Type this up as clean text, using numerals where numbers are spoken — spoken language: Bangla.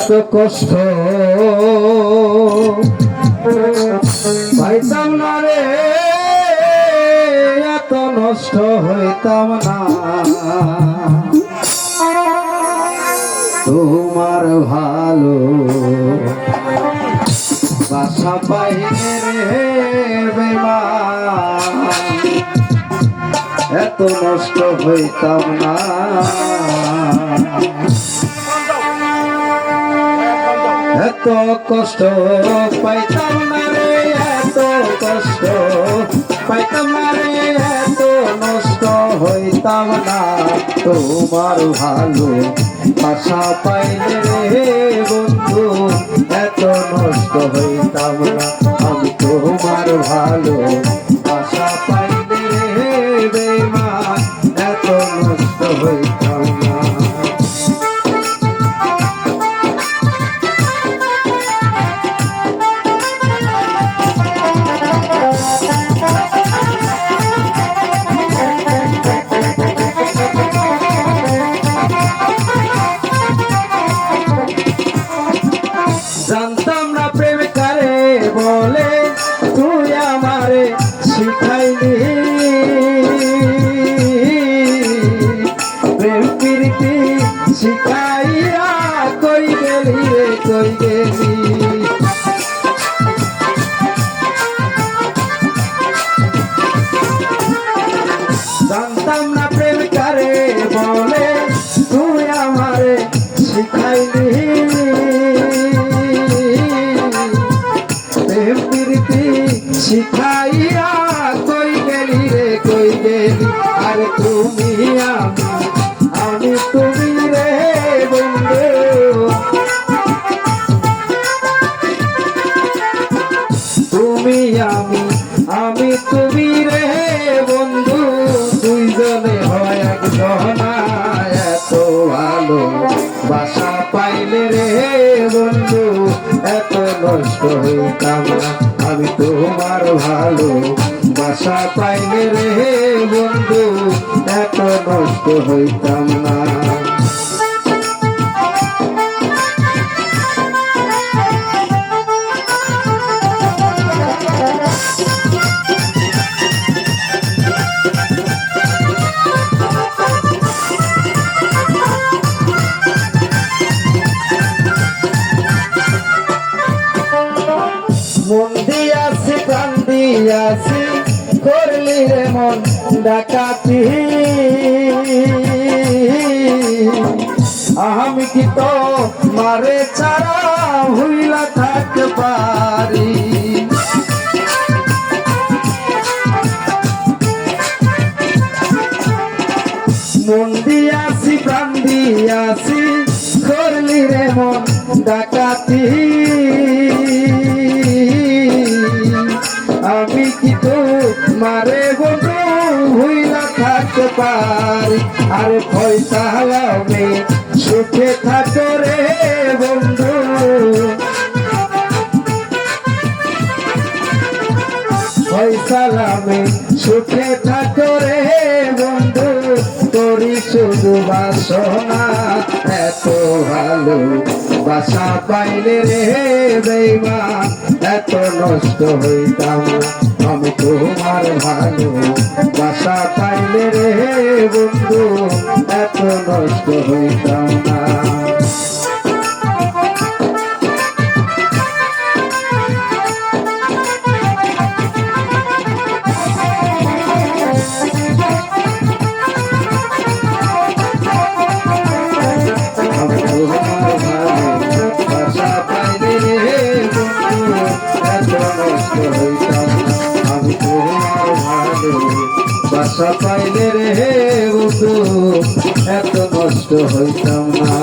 তো কষ্ট পাইতাম না রে, এত নষ্ট হইতাম না। তোমার ভালো বাসা পাইলে রে বেমান, এত নষ্ট হইতাম না। এত কষ্ট পাইতাম না রে, এত কষ্ট পাইতাম না রে, এত নষ্ট হইতাম না। তোমার ভালো বাসা পাইলে রে বন্ধু, এত নষ্ট হইতাম না। আমি তোমার ভালো বাসা পাইলে রে বেমান, এত নষ্ট হইতাম না। জানতাম না প্রেম কারে বলে, তুই আমারে শিখাইলি। প্রেম প্রীতি শিখাইয়া কই গেলি রে, কই গেলি। জানতাম না প্রেম কারে বলে, তুই আমারে শিখাইলি। শিখাইয়া কই গেলি রে, কই গেলি। আরে তুমি আমি তুমি রে বন্ধু, তুমি আমি তুমি রে বন্ধু, দুইজনে হয় একজনা। এত ভালো বাসা পাইলে রে বন্ধু, এত নষ্ট হইতাম না। আমি তোমার ভালো বাসা পাইলে রে বন্ধু, এত নষ্ট হইতাম না। মন দিয়াছি প্রাণ দিয়াছি, করলি রে মন ডাকাতি। আমি কি তো মারে ছাড়া হইলা থাকতে পারি। মন দিয়াছি প্রাণ দিয়াছি, করলি রে মন ডাকাতি। আমি কি তো মারে বন্ধু হইলা থাকতে পারি। আরে ফয়সালামে সুখে থাকো রে বন্ধু, ফয়সালামে সুখে থাকো রে বন্ধু। তোরি শুধু বাসনা, এত ভালো বাসা পাইলে রে বেঈমান, এত নষ্ট হইতাম না। আমি তোমার ভালো বাসা পাইলে রে বন্ধু, এত নষ্ট হইতাম না। বাসা পাইলে রে বন্ধু, এত নষ্ট হইতাম না।